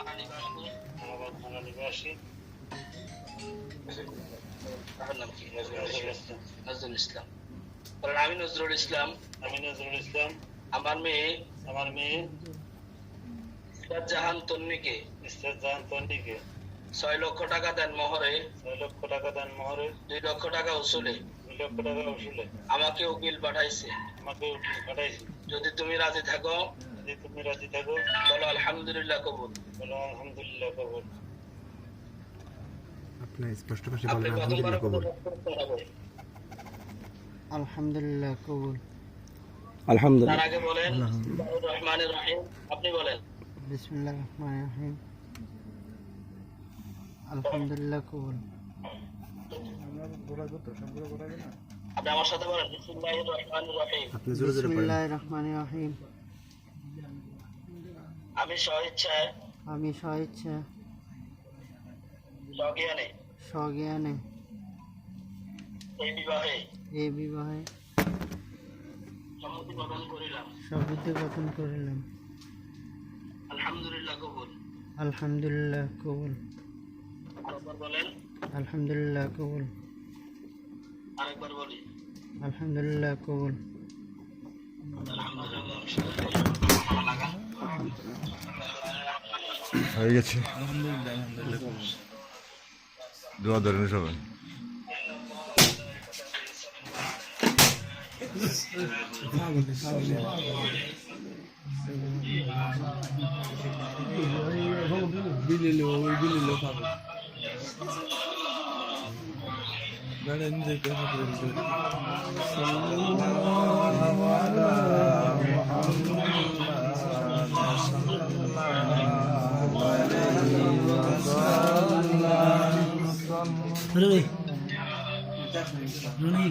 থানা নিবাসী নজরুল ইসলাম। বলেন, আমি নজরুল ইসলাম আমার মেয়ে ইসরাত জাহান তন্নিকে 6 লক্ষ টাকা দেন মোহরে 2 লক্ষ টাকা উসুলে আমাকে উকিল পাঠাইছে। যদি তুমি রাজি থাকো বলো আলহামদুলিল্লাহ কবুল। আপনি স্পষ্ট ভাষায় বলেন আলহামদুলিল্লাহ কবুল। আলহামদুলিল্লাহ কবুল। তার আগে বলেন বিসমিল্লাহির রহমানির রহিম। আপনি বলেন বিসমিল্লাহির রহমানির রহিম। আলহামদুলিল্লাহ কবুল। আপনি আমার সাথে বলেন বিসমিল্লাহির রহমানির রহিম। আপনি জোরে জোরে পড়েন। বিসমিল্লাহির রহমানির রহিম। আমি স্বইচ্ছায় সজ্ঞানে এই বিবাহে সম্মতি প্রদান করিলাম। আলহামদুলিল্লাহ কবুল। আলহামদুলিল্লাহ কবুল। আরেকবার বলেন আলহামদুলিল্লাহ কবুল। আরেকবার বলি আলহামদুলিল্লাহ কবুল। হয়ে গেছে। দোয়া ধরেন সবাই। Runi